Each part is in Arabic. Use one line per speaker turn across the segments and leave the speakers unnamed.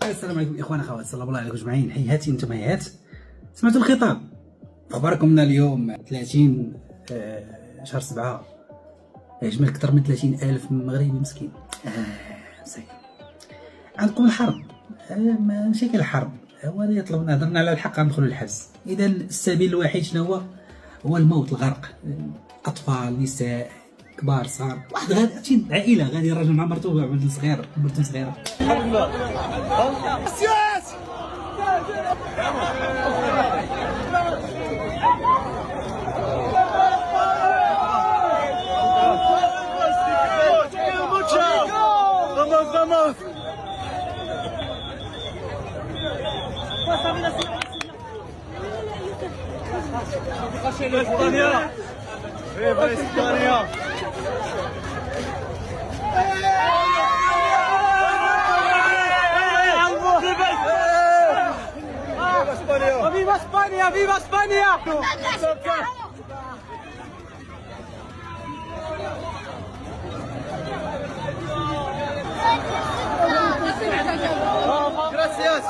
السلام عليكم اخوان اخوات، صلى الله عليكم اجمعين. هيهاتي انتم هيهات، سمعتوا الخطاب؟ اخباركم من اليوم 30 شهر 7. يجمل اكثر من 30,000 مغربي مسكين. مساكين. عندكم الحرب، ماشي كاين الحرب، هو اللي يطلب نهضرنا على الحق غندخلوا للحبس. اذا السبيل الوحيد شنو هو الموت، الغرق. اطفال، نساء، كبار، صغار، واحد غادي عائله غادي راجل مع مرته وبنت صغيره، بنت صغيره.
España! ¡Viva España! ¡Viva España! ¡Viva España! Gracias.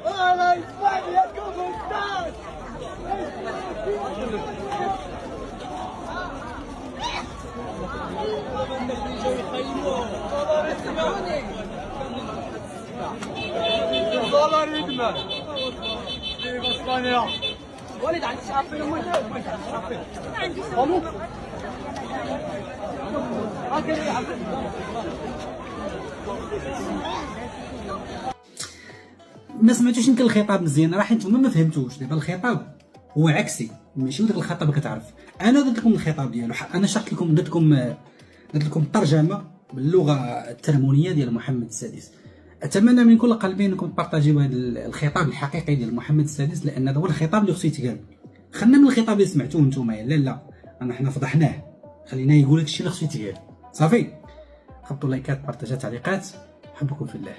¡Hola España! ¿Cómo estás? والله يجمل. فيفا اسبانيا. ولد عندي شعبين ومولد شعبين. قوموا.
ما سمعتوش يمكن الخطاب مزيان، راه انتم ما فهمتوش. دابا الخطاب هو عكسي، ماشي داك الخطاب اللي كتعرف. انا درت لكم الخطاب ديالو، انا شرحت لكم، درت لكم الترجمه باللغه الترمونيه ديال محمد السادس. اتمنى من كل قلبي انكم تبارطاجيو هذا الخطاب الحقيقي ديال محمد السادس، لان هذا هو الخطاب اللي خصو يتقال. خلينا من الخطاب اللي سمعتوه نتوما، لا حنا فضحناه، خلينا يقول هذا الشيء اللي خصو يتقال. صافي، خبطوا لايكات، بارطاجات، تعليقات. حبكم في الله.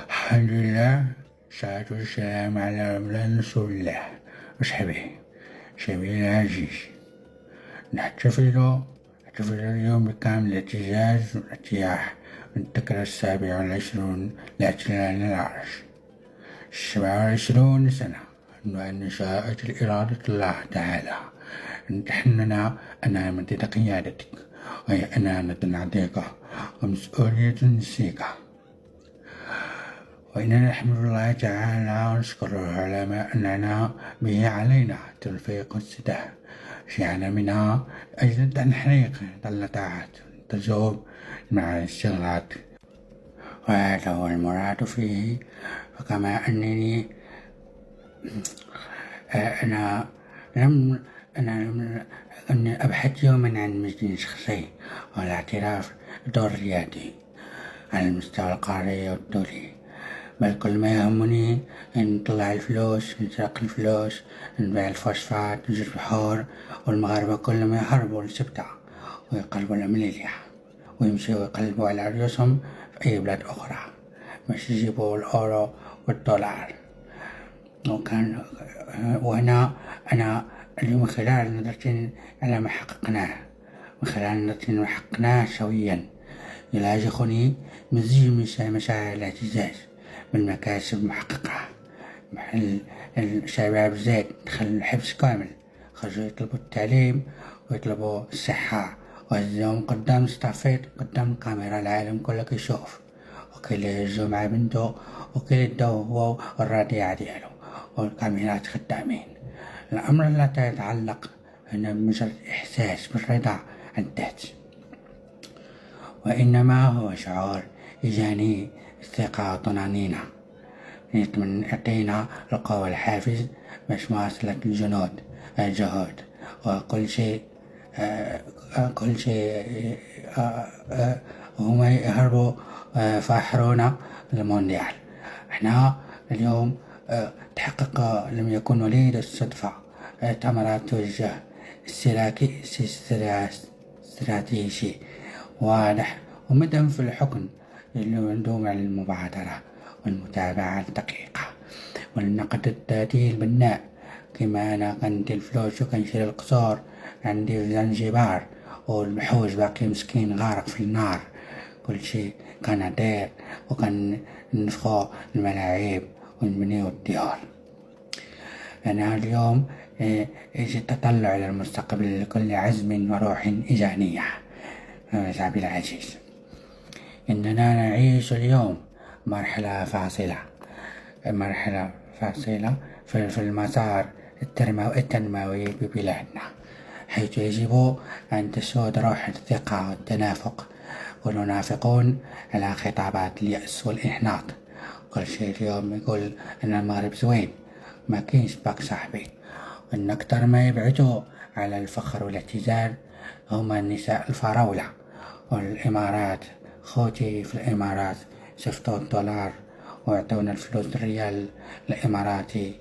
الحمد لله، الصلاة والسلام على رسول الله وصحبه سبيل العزيز. نحتفل اليوم بكامل الاعتزاز والارتياح من الذكرى 27 لاحتلال العرش. 27 سنة وأن شاءت إرادة الله تعالى أن تحننا أمام قيادتك، وهي أمانة عتيقة ومسؤولية نسيكة، وإننا نحمد الله تعالى ونشكره على ما أنعم به علينا تلفيق السلاح في عالمنا أجل تحقيق الطاعات تجوب مع الشغلات، وهذا هو المراد فيه. فكما أنني أنا أبحث يوما عن مجد شخصي والاعتراف بدور ريادي على المستوى القاري والدولي، بل كل ما يهمني أن نطلع الفلوس، نسرق الفلوس، نبيع الفوسفات، نجر البحور، والمغاربة كلهم يهربوا لسبتة ويقلبوا العملية ويمشوا ويقلبوا على رؤوسهم في أي بلاد أخرى، مش يجيبوا الأورو والدولار. وهنا أنا اليوم من خلال نظرتي على ما حققناه، من خلال نظرتي ما حققناه سويا، يلاجخني مزيج من مشاعر الاعتزاز بالمكاسب المحققة. الشباب زاد دخل الحبس كامل، خرجوا يطلبوا التعليم ويطلبوا الصحة واليوم قدام استعفيت قدام الكاميرا العالم كله يشوف، وكل يهجم مع بنته، وكل يدو هو والراديع ديالو والكاميرات خدامين. الأمر لا يتعلق هنا بمجرد إحساس بالرضا عن الذات، وإنما هو شعور إيجابي، الثقة طمأنينة يعطينا القوة والحافز باش مواصلة الجهود وكل شيء هما يهربوا فاحرونا المونديال. احنا اليوم تحقق لم يكن وليد الصدفة، تمرات توجه استراتيجي واضح ومدهم في الحكم اللزوم على المبادرة والمتابعة الدقيقة والنقد الذاتي البناء. كما أنا كندير الفلوس وكنشري القصور عندي في زنجبار، والمحوج باقي مسكين غارق في النار. كل شيء كنعطيه وكنفخو الملاعب ونبنيو الديار. أنا اليوم يجي التطلع إلى المستقبل لكل عزم وروح إيجابية. شعبي العزيز، إننا نعيش اليوم مرحلة فاصلة في المسار التنموي ببلادنا، حيث يجب أن تسود روح الثقة والتنافق، والمنافقون على خطابات اليأس والإحباط. كل شيء اليوم يقول أن المغرب زوين، ما كاينش باك صاحبي. وأن أكتر ما يبعثوا على الفخر والاعتزاز هما النساء الفراولة والإمارات. خوتي في الإمارات شفتوا الدولار وعطونا الفلوس الريال الإماراتي،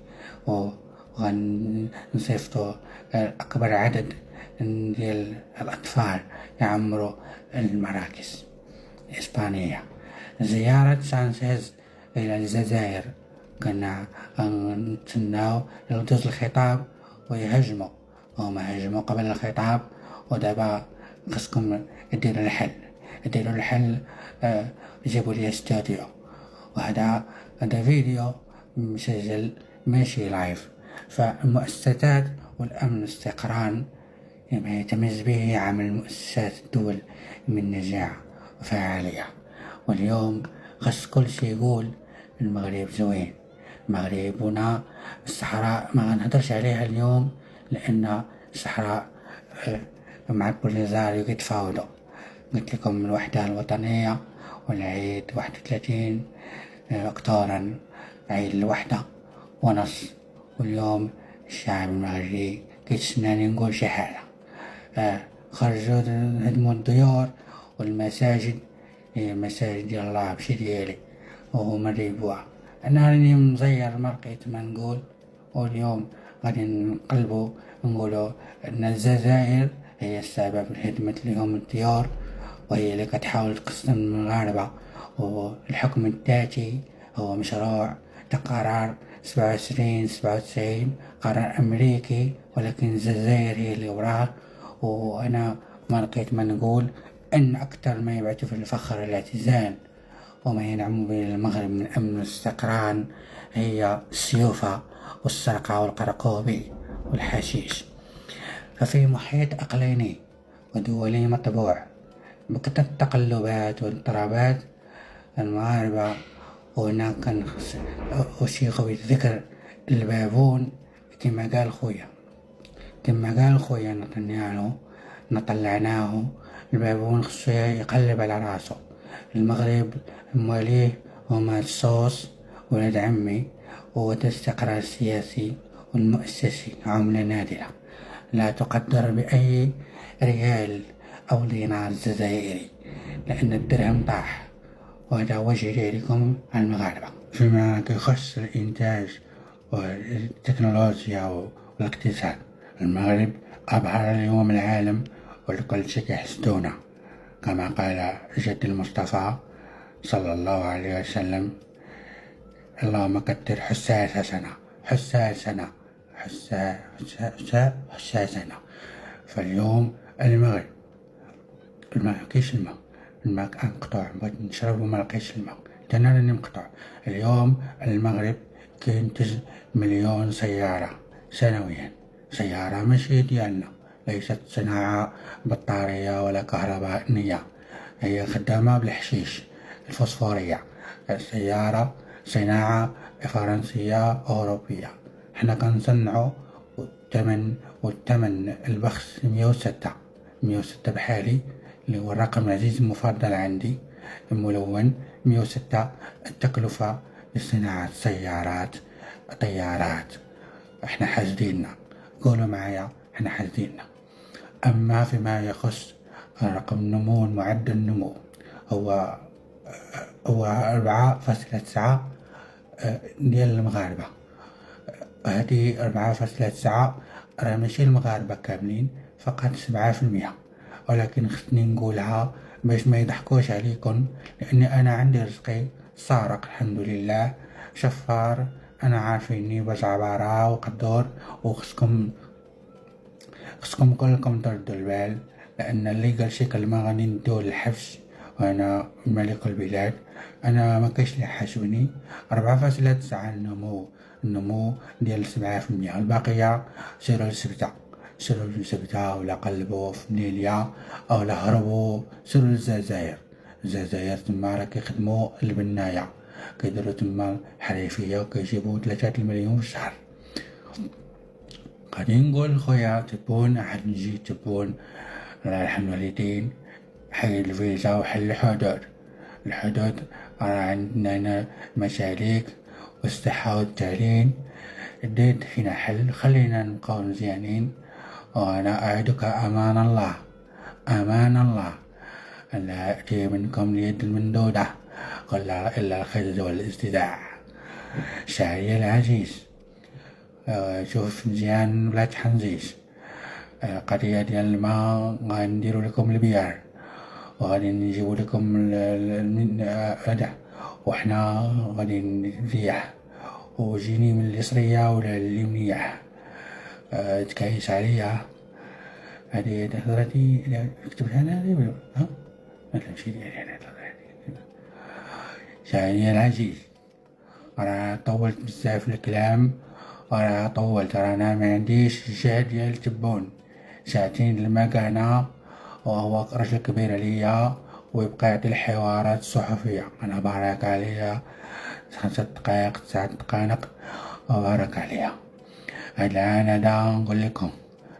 وغنصيفطوا أكبر عدد ديال الأطفال يعمروا المراكز الإسبانية. زيارة سانشيز إلى الجزائر كنا نتسناو يردوا الخطاب ويهجموا، هما هجموا قبل الخطاب، ودابا خصكم ديروا الحل. جيبوا لي استوديو، وهذا فيديو مسجل ماشي لايف. فالمؤسسات والأمن والاستقرار ما يتميز به عمل مؤسسات الدول من نجاح وفعالية. واليوم خص كل شيء يقول المغرب زوين. المغرب هنا الصحراء ما غنهدرش عليها اليوم، لأن الصحراء مع البوليزاريو كيتفاوضوا. قلت لكم الوحدة الوطنية والعيد 31 أكتوبر عيد الوحدة ونص، واليوم الشعب المغربي كيتسناني نقول شي حاجة. خرجوا هدموا الديور والمساجد، مساجد ديال الله ماشي ديالي، وهما ريبوها. أنا راني مزير ما لقيت ما نقول، واليوم غادي نقلبوا نقولوا أن الجزائر هي السبب هدمت لهم الديار، وهي اللي كتحاول تقسم المغاربة. والحكم الذاتي هو مشروع قرار 97 قرار أمريكي، ولكن الجزائر هي اللي وراه. وأنا ما لقيت ما نقول أن أكثر ما يبعث في الفخر الاعتزال وما ينعم به المغرب من أمن واستقرار هي السيوفة والسرقة والقرقوبي والحشيش. ففي محيط أقليمي ودولي مطبوع بكثرة التقلبات والاضطرابات المغاربة، وهناك كان أشيخ بالذكر البابون. كما قال خويا نتنياهو نطلعناه، البابون خصو يقلب على راسه. المغرب مواليه هما الصوص ولد عمي، والاستقرار السياسي والمؤسسي عملة نادرة لا تقدر بأي ريال أو دينار جزائري، لأن الدرهم طاح. وهذا وجه لكم المغاربة. فيما يخص الإنتاج والتكنولوجيا والاقتصاد، المغرب أبهر اليوم العالم والكل شيء يحسدونا. كما قال جد المصطفى صلى الله عليه وسلم: اللهم كتر حساسنا. فاليوم المغرب ما لقيش الماء انقطع، بغيت نشرب وما لقيتش الماء، انا راني مقطوع. اليوم المغرب كينتج 1,000,000 سيارة سنويا، سيارة ماشي ديالنا ليست صناعة بطارية ولا كهربائية، هي خدامة بالحشيش الفوسفورية. السيارة صناعة فرنسية أوروبية، احنا كنصنعو والثمن البخس 106 بحالي، اللي هو الرقم العزيز المفضل عندي الملون. 106 التكلفة لصناعة سيارات طيارات. احنا حاسديننا، قولوا معايا احنا حاسديننا. أما فيما يخص رقم النمو معدل النمو هو 4.9 ديال المغاربة. هذه 4.9 راه ماشي المغاربة كاملين، فقط 7%. ولكن خصني نقولها باش ما يضحكوش عليكم، لأني أنا عندي رزقي سارق الحمد لله، شفار. أنا عارفيني بجعبرة وقدور، وخصكم كلكم تردوا البال، لأن اللي قال شي كلمة غادي ندوه للحبس، وأنا ملك البلاد. أنا ما كاينش اللي حاسبني. 4.9 النمو ديال 7%. الباقية سيروا لسبتة ولا قلبوا في منيليا أو هربوا سيروا للجزائر تما راه كيخدموا البناية، كيديروا تما حريفية وكيجيبوا 3 مليون في الشهر. غادي نقول خويا تبون أحد نجي تبون الله يرحم الوالدين، حي الفيزا وحل الحدود راه عندنا هنا المسالك والصحة والتعليم. ديت فينا حل، خلينا نبقاو مزيانين. وأنا أعدك أمان الله أن لا يأتي منكم اليد الممدودة قل إلا الخزي والاستداع. شعري العزيز، شوف مزيان ولا تحنزيش. قضية ديال الماء غنديرو لكم البيار، وغادي نجيبو لكم هذا، وحنا غادي نريح. وجيني من اليسرية ولا اليمنية، تكايس عليا. هذه هضرتي كتبتها انا ها ما تمشي لي انا شاعري العزيز. راه طولت بزاف الكلام، رانا ما عنديش الجهد ديال التبون. ساعتين المكانة وهو رجل كبير عليا ويبقى يعطي الحوارات الصحفية. أنا بارك عليا 5 دقائق 9 دقائق وبارك عليا. الآن هذا نقول لكم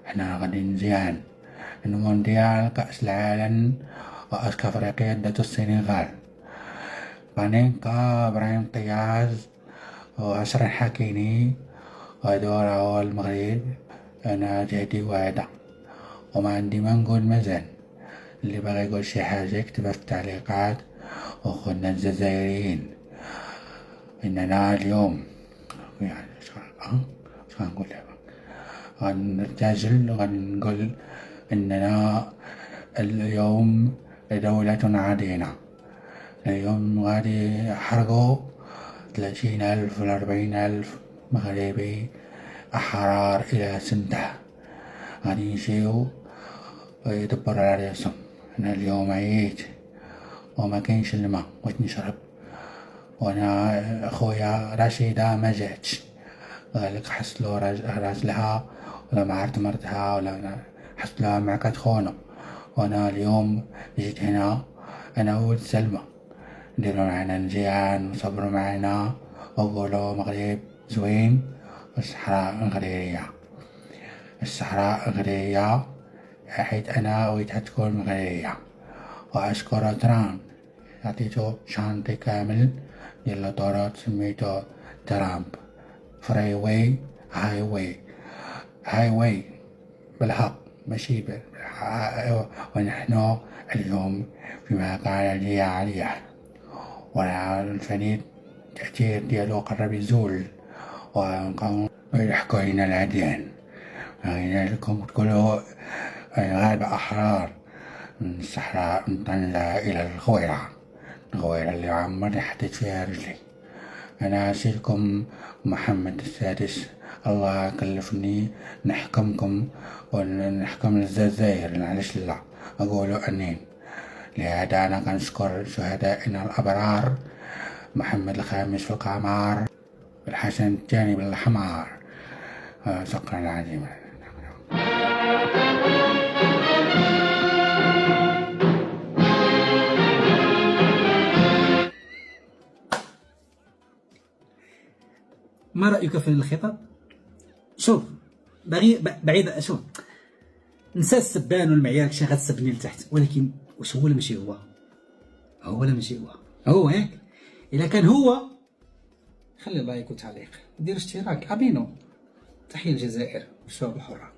احنا غادي مزيان. المونديال كأس العالم وأسك أفريقيا ضد السنغال، بانينكا إبراهيم طياز وأشرف حكيمي ودورة هو المغرب. أنا جهدي واحدة وما عندي ما نقول مازال. اللي باغي يقول شي حاجة يكتبها في التعليقات. وخونا الجزائريين إننا اليوم يعني شو غنقول دابا، غنرتجل وغنقول إننا اليوم دولة عظيمة. اليوم غادي يحرقوا 30,000 ولا 40,000 مغربي أحرار إلى سنده، غادي يجيو ويدبروا على راسهم. أنا اليوم عييت وما كاينش الماء واش نشرب، وانا خويا رشيدة ما جاتش، قالك حصلوا راجلها ولا ما عرفت مرتها ولا حصلوها معك تخونو. وانا اليوم جيت هنا انا ولد سلمى، ديروا معنا مزيان وصبروا معنا وقولوا مغرب زوين. الصحراء غرية حيت انا ويتها تكون مغربية. واشكر ترامب عطيتو شانتي كامل ديال الطرق سميتو ترامب فري واي هاي واي بالحق ماشي ونحن اليوم فيما قال لي عليه ولا الفنيد التأثير ديالو قرب يزول ونقوم يلحقوا علينا العديان. غينا لكم تقولوا غابة أحرار من الصحراء من طنجة إلى الغويرة اللي عمرني حطيت فيها رجلي. أنا سيدكم محمد السادس، الله كلفني نحكمكم ونحكم الجزائر، معلش لا أقولوا أنين. لهذا أنا كنشكر شهدائنا الأبرار، محمد الخامس في القمر والحسن الثاني بالحمار. شكرا عظيما.
ما رايك في الخطاب؟ شوف بعيد، شوف نسى السبان والمعيار شي غتسبني لتحت، ولكن واش هو ولا ماشي هو؟ هو ولا ماشي هو؟ هو ياك؟ الا كان هو خلي لايك وتعليق، دير اشتراك، ابينو. تحية الجزائر والشعوب الحرة.